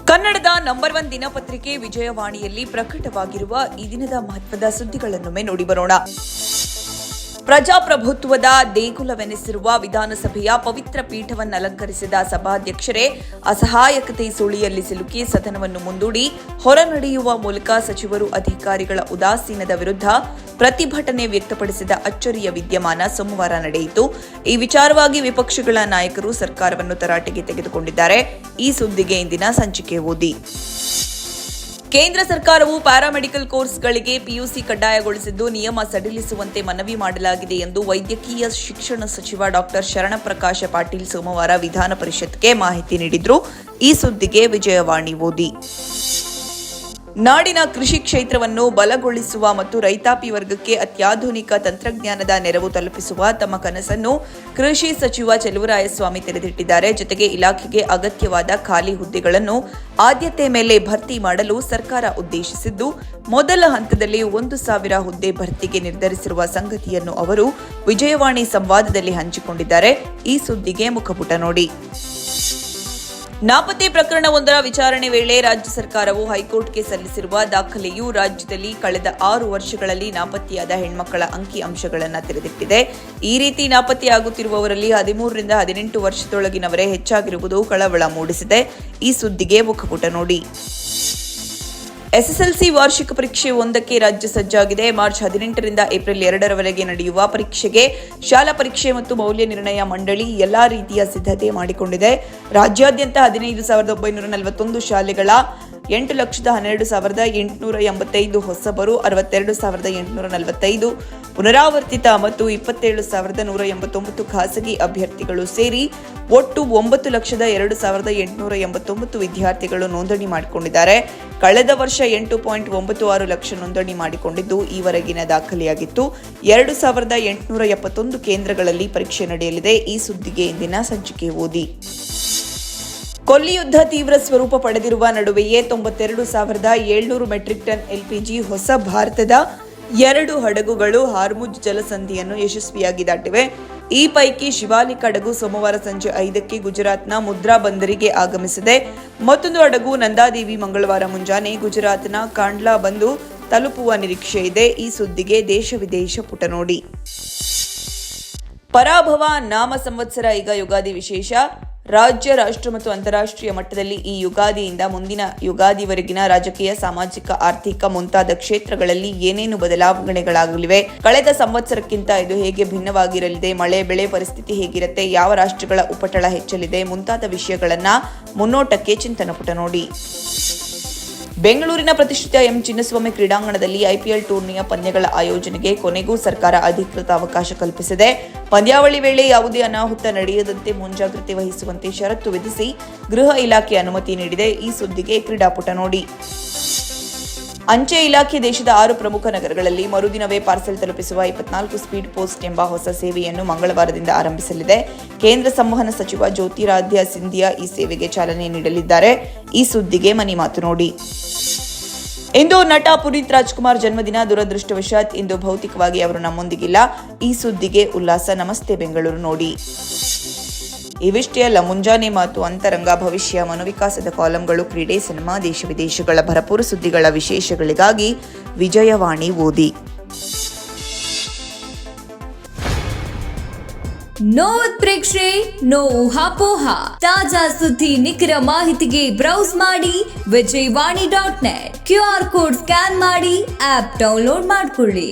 ಕನ್ನಡದ ನಂಬರ್ 1 ದಿನಪತ್ರಿಕೆ ವಿಜಯವಾಣಿಯಲ್ಲಿ ಪ್ರಕಟವಾಗಿರುವ ಈ ದಿನದ ಮಹತ್ವದ ಸುದ್ದಿಗಳನ್ನೊಮ್ಮೆ ನೋಡಿ ಬರೋಣ. ಪ್ರಜಾಪ್ರಭುತ್ವದ ದೇಗುಲವೆನಿಸಿರುವ ವಿಧಾನಸಭೆಯ ಪವಿತ್ರ ಪೀಠವನ್ನಲಂಕರಿಸಿದ ಸಭಾಧ್ಯಕ್ಷರೇ ಅಸಹಾಯಕತೆ ಸುಳಿಯಲ್ಲಿ ಸಿಲುಕಿ ಸದನವನ್ನು ಮುಂದೂಡಿ ಹೊರನಡೆಯುವ ಮೂಲಕ ಸಚಿವರು ಅಧಿಕಾರಿಗಳ ಉದಾಸೀನದ ವಿರುದ್ಧ ಪ್ರತಿಭಟನೆ ವ್ಯಕ್ತಪಡಿಸಿದ ಅಚ್ಚರಿಯ ವಿದ್ಯಮಾನ ಸೋಮವಾರ ನಡೆಯಿತು. ಈ ವಿಚಾರವಾಗಿ ವಿಪಕ್ಷಗಳ ನಾಯಕರು ಸರ್ಕಾರವನ್ನು ತರಾಟೆಗೆ ತೆಗೆದುಕೊಂಡಿದ್ದಾರೆ. ಈ ಸುದ್ದಿಗೆ ಇಂದಿನ ಸಂಚಿಕೆ ಓದಿ. ಕೇಂದ್ರ ಸರ್ಕಾರವು ಪ್ಯಾರಾಮೆಡಿಕಲ್ ಕೋರ್ಸ್ಗಳಿಗೆ ಪಿಯುಸಿ ಕಡ್ಡಾಯಗೊಳಿಸಿದ್ದು ನಿಯಮ ಸಡಿಲಿಸುವಂತೆ ಮನವಿ ಮಾಡಲಾಗಿದೆ ಎಂದು ವೈದ್ಯಕೀಯ ಶಿಕ್ಷಣ ಸಚಿವ ಡಾ ಶರಣಪ್ರಕಾಶ ಪಾಟೀಲ್ ಸೋಮವಾರ ವಿಧಾನ ಪರಿಷತ್ಗೆ ಮಾಹಿತಿ ನೀಡಿದರು. ಈ ಸುದ್ದಿಗೆ ವಿಜಯವಾಣಿ ಓದಿ. ನಾಡಿನ ಕೃಷಿ ಕ್ಷೇತ್ರವನ್ನು ಬಲಗೊಳಿಸುವ ಮತ್ತು ರೈತಾಪಿ ವರ್ಗಕ್ಕೆ ಅತ್ಯಾಧುನಿಕ ತಂತ್ರಜ್ಞಾನದ ನೆರವು ತಲುಪಿಸುವ ತಮ್ಮ ಕನಸನ್ನು ಕೃಷಿ ಸಚಿವ ಚೆಲುವರಾಯಸ್ವಾಮಿ ತೆರೆದಿಟ್ಟಿದ್ದಾರೆ. ಜೊತೆಗೆ ಇಲಾಖೆಗೆ ಅಗತ್ಯವಾದ ಖಾಲಿ ಹುದ್ದೆಗಳನ್ನು ಆದ್ಯತೆ ಮೇಲೆ ಭರ್ತಿ ಮಾಡಲು ಸರ್ಕಾರ ಉದ್ದೇಶಿಸಿದ್ದು ಮೊದಲ ಹಂತದಲ್ಲಿ 1,000 ಹುದ್ದೆ ಭರ್ತಿಗೆ ನಿರ್ಧರಿಸಿರುವ ಸಂಗತಿಯನ್ನು ಅವರು ವಿಜಯವಾಣಿ ಸಂವಾದದಲ್ಲಿ ಹಂಚಿಕೊಂಡಿದ್ದಾರೆ. ಈ ಸುದ್ದಿಗೆ ಮುಖಪುಟ ನೋಡಿ. ನಾಪತ್ತೆ ಪ್ರಕರಣವೊಂದರ ವಿಚಾರಣೆ ವೇಳೆ ರಾಜ್ಯ ಸರ್ಕಾರವು ಹೈಕೋರ್ಟ್ಗೆ ಸಲ್ಲಿಸಿರುವ ದಾಖಲೆಯು ರಾಜ್ಯದಲ್ಲಿ ಕಳೆದ 6 ವರ್ಷಗಳಲ್ಲಿ ನಾಪತ್ತೆಯಾದ ಹೆಣ್ಮಕ್ಕಳ ಅಂಕಿಅಂಶಗಳನ್ನು ತೆರೆದಿಟ್ಟಿದೆ. ಈ ರೀತಿ ನಾಪತ್ತೆಯಾಗುತ್ತಿರುವವರಲ್ಲಿ 13 ರಿಂದ 18 ವರ್ಷದೊಳಗಿನವರೇ ಹೆಚ್ಚಾಗಿರುವುದು ಕಳವಳ ಮೂಡಿಸಿದೆ. ಈ ಸುದ್ದಿಗೆ ಮುಖಪುಟ ನೋಡಿ. ಎಸ್ಎಸ್ಎಲ್ಸಿ ವಾರ್ಷಿಕ ಪರೀಕ್ಷೆ 1ಕ್ಕೆ ರಾಜ್ಯ ಸಜ್ಜಾಗಿದೆ. ಮಾರ್ಚ್ 18 ರಿಂದ ಏಪ್ರಿಲ್ 2ರವರೆಗೆ ನಡೆಯುವ ಪರೀಕ್ಷೆಗೆ ಶಾಲಾ ಪರೀಕ್ಷೆ ಮತ್ತು ಮೌಲ್ಯ ನಿರ್ಣಯ ಮಂಡಳಿ ಎಲ್ಲಾ ರೀತಿಯ ಸಿದ್ಧತೆ ಮಾಡಿಕೊಂಡಿದೆ. ರಾಜ್ಯಾದ್ಯಂತ 15,941 ಶಾಲೆಗಳ 8,12,885 ಹೊಸಬರು, 62,845 ಪುನರಾವರ್ತಿತ ಮತ್ತು 27,189 ಖಾಸಗಿ ಅಭ್ಯರ್ಥಿಗಳು ಸೇರಿ ಒಟ್ಟು 9,02,889 ವಿದ್ಯಾರ್ಥಿಗಳು ನೋಂದಣಿ ಮಾಡಿಕೊಂಡಿದ್ದಾರೆ. ಕಳೆದ ವರ್ಷ 8.96 ಲಕ್ಷ ನೋಂದಣಿ ಮಾಡಿಕೊಂಡಿದ್ದು ಈವರೆಗಿನ ದಾಖಲೆಯಾಗಿತ್ತು. 2,871 ಕೇಂದ್ರಗಳಲ್ಲಿ ಪರೀಕ್ಷೆ ನಡೆಯಲಿದೆ. ಈ ಸುದ್ದಿಗೆ ಇಂದಿನ ಸಂಚಿಕೆ ಓದಿ. ಕೊಲ್ಲಿ ಯುದ್ಧ ತೀವ್ರ ಸ್ವರೂಪ ಪಡೆದಿರುವ ನಡುವೆಯೇ 92,700 ಮೆಟ್ರಿಕ್ ಟನ್ ಎಲ್ಪಿಜಿ ಹೊಸ ಭಾರತದ 2 ಹಡಗುಗಳು ಹಾರ್ಮುಜ್ ಜಲಸಂಧಿಯನ್ನು ಯಶಸ್ವಿಯಾಗಿ ದಾಟಿವೆ. ಈ ಪೈಕಿ ಶಿವಾಲಿಕ್ ಹಡಗು ಸೋಮವಾರ ಸಂಜೆ 5ಕ್ಕೆ ಗುಜರಾತ್ನ ಮುದ್ರಾ ಬಂದರಿಗೆ ಆಗಮಿಸಿದೆ. ಮತ್ತೊಂದು ಹಡಗು ನಂದಾದೇವಿ ಮಂಗಳವಾರ ಮುಂಜಾನೆ ಗುಜರಾತ್ನ ಕಾಂಡ್ಲಾ ಬಂದು ತಲುಪುವ ನಿರೀಕ್ಷೆ ಇದೆ. ಈ ಸುದ್ದಿಗೆ ದೇಶ ವಿದೇಶ ಪುಟ ನೋಡಿ. ಪರಾಭವ ನಾಮ ಸಂವತ್ಸರ, ಈಗ ಯುಗಾದಿ ವಿಶೇಷ. ರಾಜ್ಯ, ರಾಷ್ಟ್ರ ಮತ್ತು ಅಂತಾರಾಷ್ಟ್ರೀಯ ಮಟ್ಟದಲ್ಲಿ ಈ ಯುಗಾದಿಯಿಂದ ಮುಂದಿನ ಯುಗಾದಿವರೆಗಿನ ರಾಜಕೀಯ, ಸಾಮಾಜಿಕ, ಆರ್ಥಿಕ ಮುಂತಾದ ಕ್ಷೇತ್ರಗಳಲ್ಲಿ ಏನೇನು ಬದಲಾವಣೆಗಳಾಗಲಿವೆ, ಕಳೆದ ಸಂವತ್ಸರಕ್ಕಿಂತ ಇದು ಹೇಗೆ ಭಿನ್ನವಾಗಿರಲಿದೆ, ಮಳೆ ಬೆಳೆ ಪರಿಸ್ಥಿತಿ ಹೇಗಿರುತ್ತೆ, ಯಾವ ರಾಷ್ಟ್ರಗಳ ಉಪಟಳ ಹೆಚ್ಚಲಿದೆ ಮುಂತಾದ ವಿಷಯಗಳನ್ನ ಮುನ್ನೋಟಕ್ಕೆ ಚಿಂತನಪುಟ ನೋಡಿ. ಬೆಂಗಳೂರಿನ ಪ್ರತಿಷ್ಠಿತ ಎಂ ಚಿನ್ನಸ್ವಾಮಿ ಕ್ರೀಡಾಂಗಣದಲ್ಲಿ ಐಪಿಎಲ್ ಟೂರ್ನಿಯ ಪಂದ್ಯಗಳ ಆಯೋಜನೆಗೆ ಕೊನೆಗೂ ಸರ್ಕಾರ ಅಧಿಕೃತ ಅವಕಾಶ ಕಲ್ಪಿಸಿದೆ. ಪಂದ್ಯಾವಳಿ ವೇಳೆ ಯಾವುದೇ ಅನಾಹುತ ನಡೆಯದಂತೆ ಮುಂಜಾಗ್ರತೆ ವಹಿಸುವಂತೆ ಷರತ್ತು ವಿಧಿಸಿ ಗೃಹ ಇಲಾಖೆ ಅನುಮತಿ ನೀಡಿದೆ. ಈ ಸುದ್ದಿಗೆ ಕ್ರೀಡಾಪುಟ ನೋಡಿ. ಅಂಚೆ ಇಲಾಖೆ ದೇಶದ 6 ಪ್ರಮುಖ ನಗರಗಳಲ್ಲಿ ಮರುದಿನವೇ ಪಾರ್ಸೆಲ್ ತಲುಪಿಸುವ 24 ಸ್ಪೀಡ್ ಪೋಸ್ಟ್ ಎಂಬ ಹೊಸ ಸೇವೆಯನ್ನು ಮಂಗಳವಾರದಿಂದ ಆರಂಭಿಸಲಿದೆ. ಕೇಂದ್ರ ಸಂವಹನ ಸಚಿವ ಜ್ಯೋತಿರಾಧ್ಯ ಸಿಂಧಿಯಾ ಈ ಸೇವೆಗೆ ಚಾಲನೆ ನೀಡಲಿದ್ದಾರೆ. ಈ ಸುದ್ದಿಗೆ ಮನಿ ಮಾತು ನೋಡಿ. ಇಂದು ನಟ ಪುನೀತ್ ರಾಜ್ಕುಮಾರ್ ಜನ್ಮದಿನ. ದುರದೃಷ್ಟವಶಾತ್ ಇಂದು ಭೌತಿಕವಾಗಿ ಅವರು ನಮ್ಮೊಂದಿಗಿಲ್ಲ. ಈ ಸುದ್ದಿಗೆ ಉಲ್ಲಾಸ. ನಮಸ್ತೆ ಬೆಂಗಳೂರು ನೋಡಿ. ಇವಿಷ್ಟೇ ಅಲ್ಲ, ಮುಂಜಾನೆ ಮಾತು, ಅಂತರಂಗ, ಭವಿಷ್ಯ, ಮನೋವಿಕಾಸದ ಕಾಲಂಗಳು, ಕ್ರೀಡೆ, ಸಿನಿಮಾ, ದೇಶ ವಿದೇಶಗಳ ಭರಪೂರ ಸುದ್ದಿಗಳ ವಿಶೇಷಗಳಿಗಾಗಿ ವಿಜಯವಾಣಿ ಓದಿ. ನೋ ಉತ್ಪ್ರೇಕ್ಷೆ, ನೋ ಊಹಾಪೋಹ. ತಾಜಾ ಸುದ್ದಿ, ನಿಖರ ಮಾಹಿತಿಗೆ ಬ್ರೌಸ್ ಮಾಡಿ ವಿಜಯವಾಣಿ.net. QR ಕೋಡ್ ಸ್ಕ್ಯಾನ್ ಮಾಡಿ ಆಪ್ ಡೌನ್ಲೋಡ್ ಮಾಡಿಕೊಳ್ಳಿ.